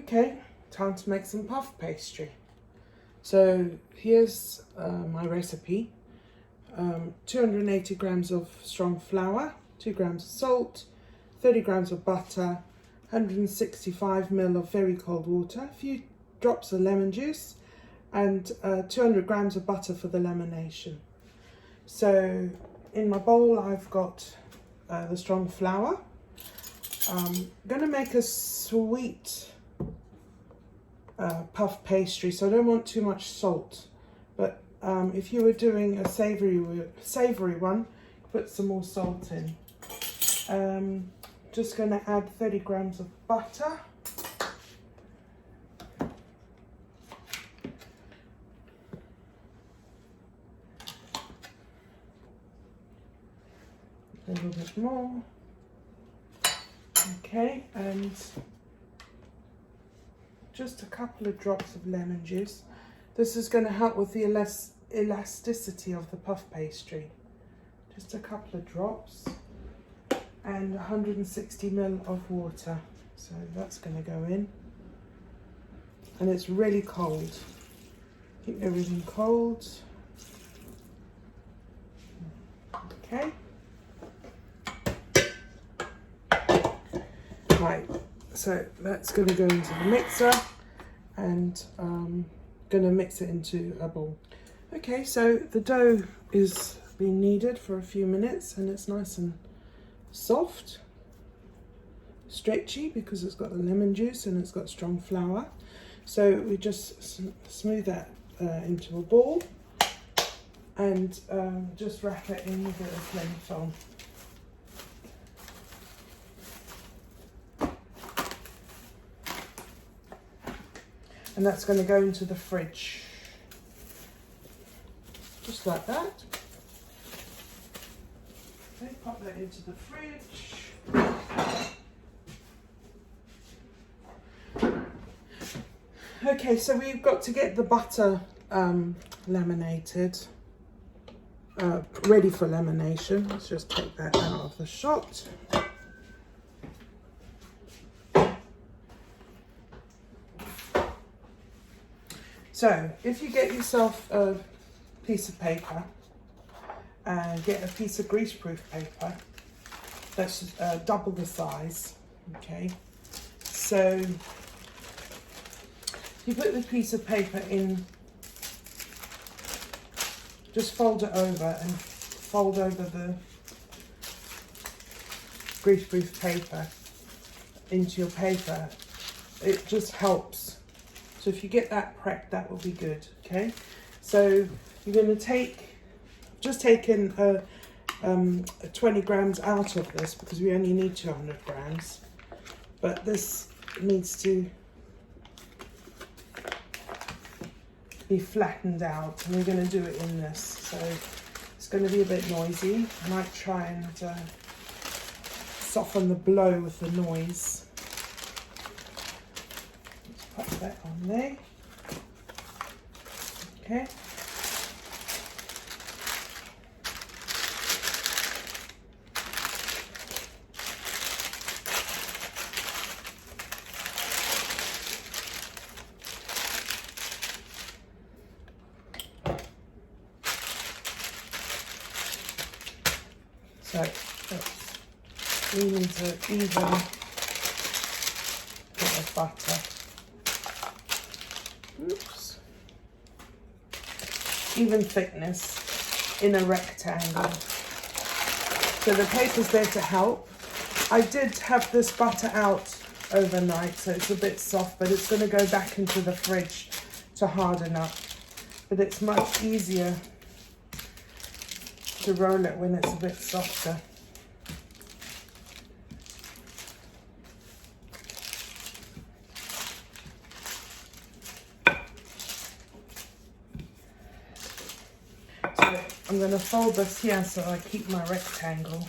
Okay, time to make some puff pastry. So here's my recipe. 280 grams of strong flour, 2 grams of salt, 30 grams of butter, 165 ml of very cold water, a few drops of lemon juice, and 200 grams of butter for the lamination. So in my bowl I've got the strong flour. I'm going to make a sweet puff pastry, so I don't want too much salt, but if you were doing a savoury one, put some more salt in. Just going to add 30 grams of butter. A little bit more. Okay, and just a couple of drops of lemon juice. This is going to help with the elasticity of the puff pastry. Just a couple of drops, and 160 ml of water. So that's going to go in, and it's really cold. Keep everything cold. Okay. Right, so that's going to go into the mixer, and going to mix it into a bowl. Okay, so the dough is being kneaded for a few minutes, and it's nice and soft, stretchy, because it's got the lemon juice and it's got strong flour. So we just smooth that into a ball, and just wrap it in with a cling film. And that's going to go into the fridge, just like that. Okay, pop that into the fridge. Okay, so we've got to get the butter laminated, ready for lamination. Let's just take that out of the shot. So if you get yourself a piece of paper and get a piece of greaseproof paper, that's double the size, okay? So you put the piece of paper in, just fold it over and fold over the greaseproof paper into your paper. It just helps. So if you get that prepped, that will be good, okay? So you're going to just take in 20 grams out of this, because we only need 200 grams. But this needs to be flattened out, and we're going to do it in this. So it's going to be a bit noisy. I might try and soften the blow with the noise. Put that on there. Okay. So we need to even bit of butter. Oops. Even thickness in a rectangle. So the paper's there to help. I did have this butter out overnight, so it's a bit soft, but it's going to go back into the fridge to harden up. But it's much easier to roll it when it's a bit softer. So I'm going to fold this here so I keep my rectangle.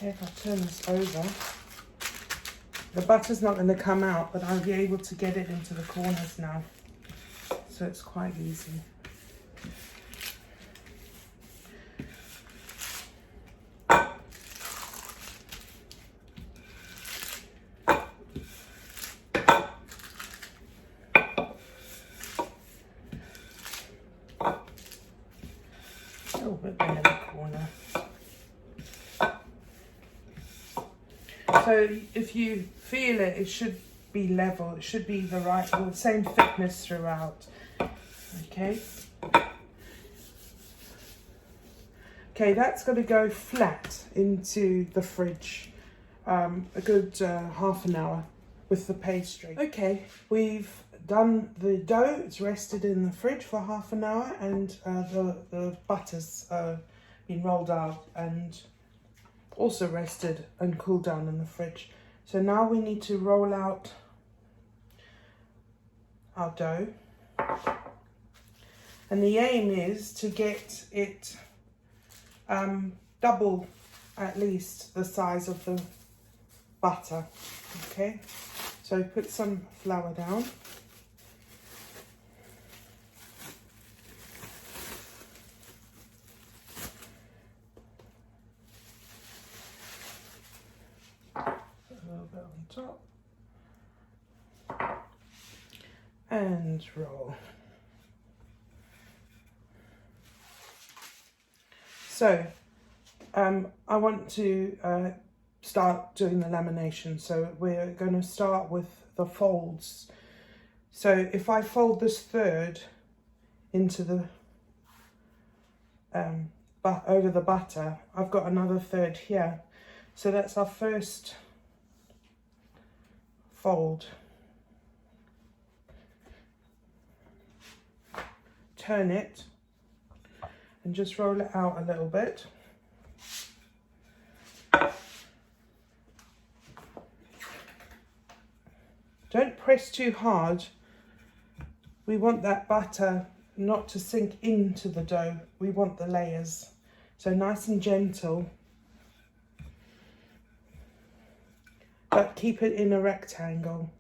Okay, if I turn this over, the butter's not going to come out, but I'll be able to get it into the corners now. So it's quite easy. A little bit in the corner. So if you feel it, it should be level. It should be the right, the same thickness throughout. Okay. Okay, that's going to go flat into the fridge a good half an hour with the pastry. Okay, we've done the dough. It's rested in the fridge for half an hour, and the butter's been rolled out and also rested and cooled down in the fridge. So now we need to roll out our dough, and the aim is to get it double at least the size of the butter. Okay, so put some flour down. A little bit on top. And roll. So I want to start doing the lamination. So we're going to start with the folds. So if I fold this third into the over the butter, I've got another third here. So that's our first fold. Turn it and just roll it out a little bit. Don't press too hard. We want that butter not to sink into the dough. We want the layers. So nice and gentle, but keep it in a rectangle.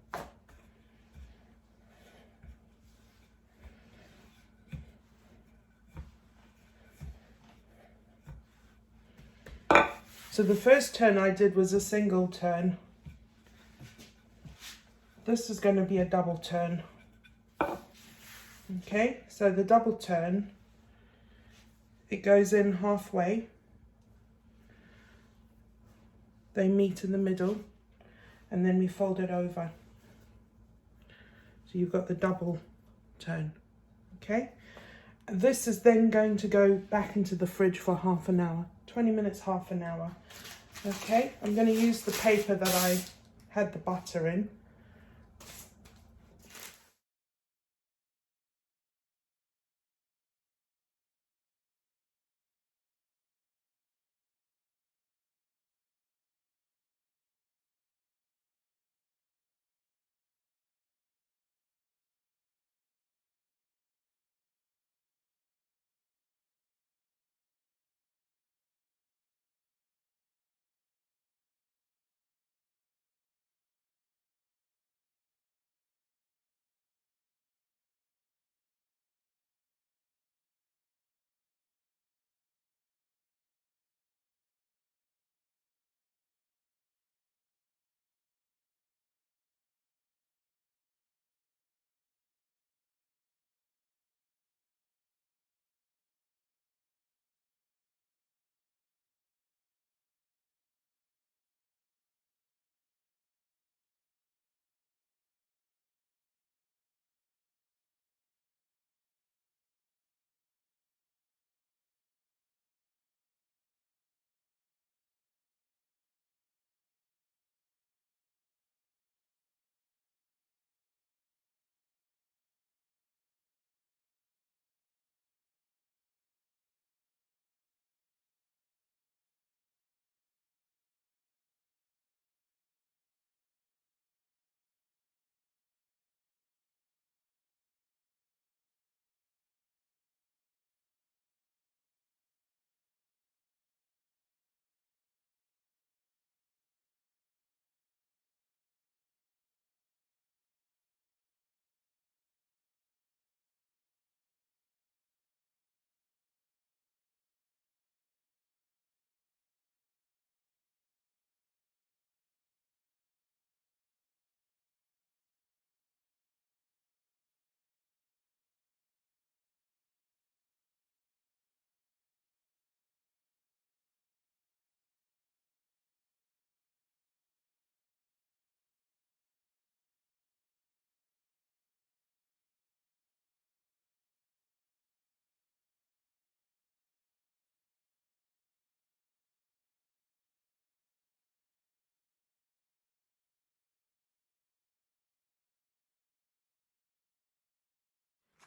So the first turn I did was a single turn. This is going to be a double turn. Okay, so the double turn, it goes in halfway. They meet in the middle, and then we fold it over. So you've got the double turn. Okay, and this is then going to go back into the fridge for half an hour. 20 minutes, half an hour. Okay, I'm going to use the paper that I had the butter in.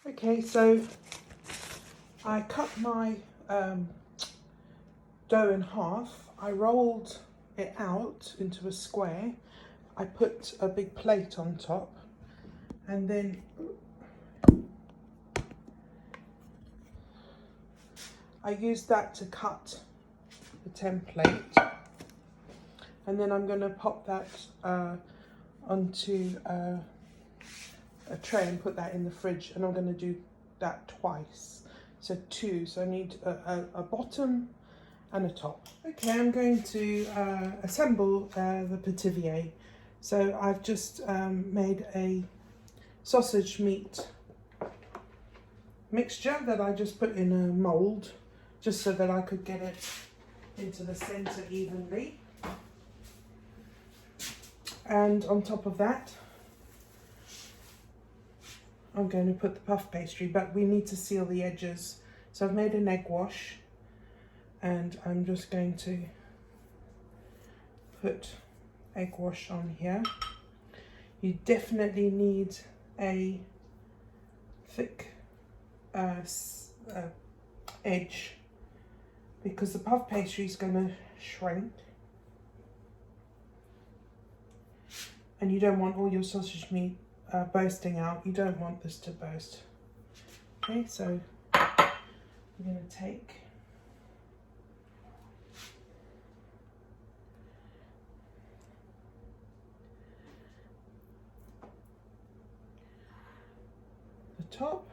Okay, so I cut my dough in half. I rolled it out into a square. I put a big plate on top, and then I used that to cut the template, and then I'm going to pop that onto a tray and put that in the fridge, and I'm going to do that twice, so two. So I need a bottom and a top. Okay, I'm going to assemble the Pithivier. So I've just made a sausage meat mixture that I just put in a mould, just so that I could get it into the centre evenly. And on top of that, I'm going to put the puff pastry, but we need to seal the edges. So I've made an egg wash, and I'm just going to put egg wash on here. You definitely need a thick edge, because the puff pastry is going to shrink, and you don't want all your sausage meat bursting out. You don't want this to burst. Okay, so I'm going to take the top,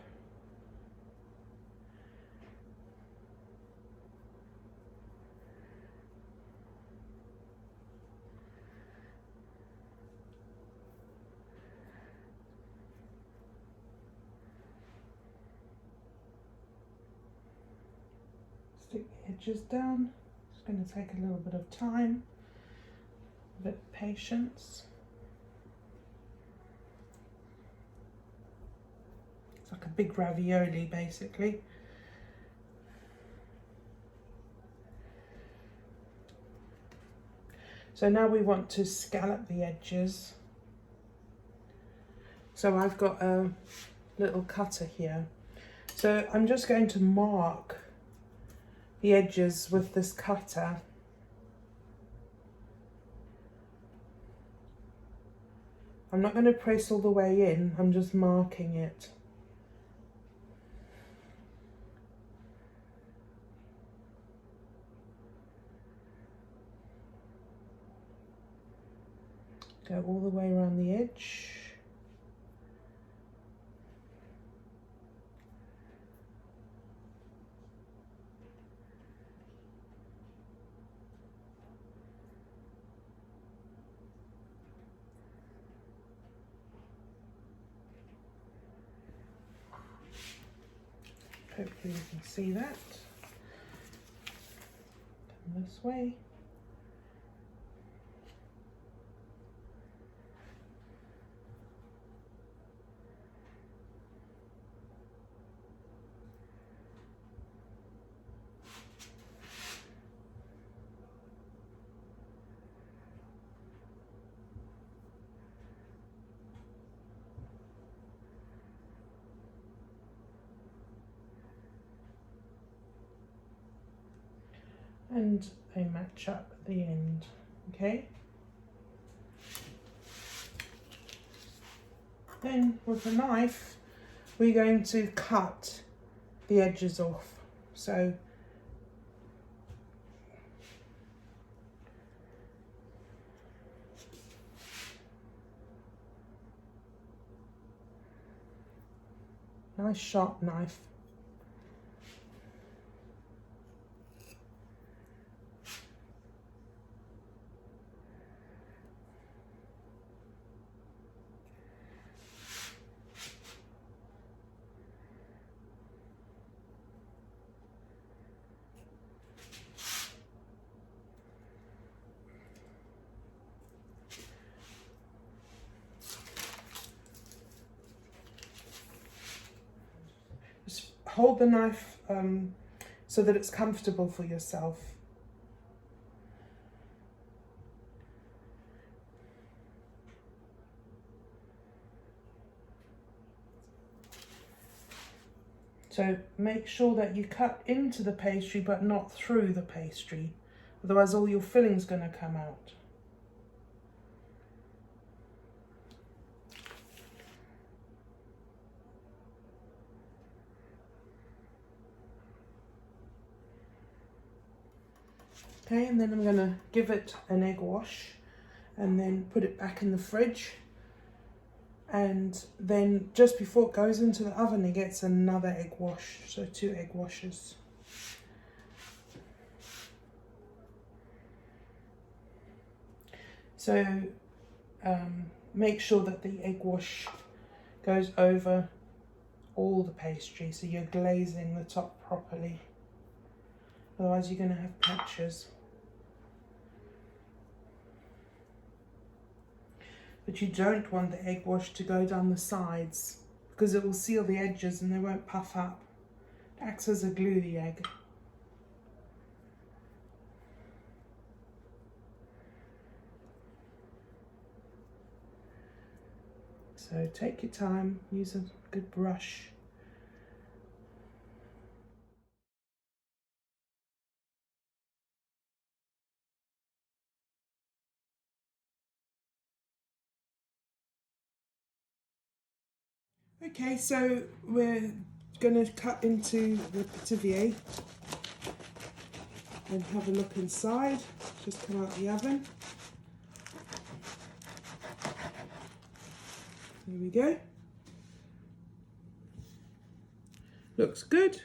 stick the edges down. It's going to take a little bit of time, a bit of patience. It's like a big ravioli, basically. So now we want to scallop the edges. So I've got a little cutter here. So I'm just going to mark the edges with this cutter. I'm not going to press all the way in, I'm just marking it. Go all the way around the edge. Hopefully you can see that. Come this way. And they match up at the end, okay? Then with a knife, we're going to cut the edges off. So nice sharp knife. Just hold the knife so that it's comfortable for yourself. So make sure that you cut into the pastry but not through the pastry, otherwise all your filling's going to come out. Okay, and then I'm going to give it an egg wash and then put it back in the fridge. And then just before it goes into the oven, it gets another egg wash, so 2 egg washes. So make sure that the egg wash goes over all the pastry, so you're glazing the top properly. Otherwise you're going to have patches. But you don't want the egg wash to go down the sides because it will seal the edges and they won't puff up. It acts as a glue, the egg. So take your time, use a good brush. Okay, so we're going to cut into the Pithivier and have a look inside. Just come out the oven. There we go. Looks good.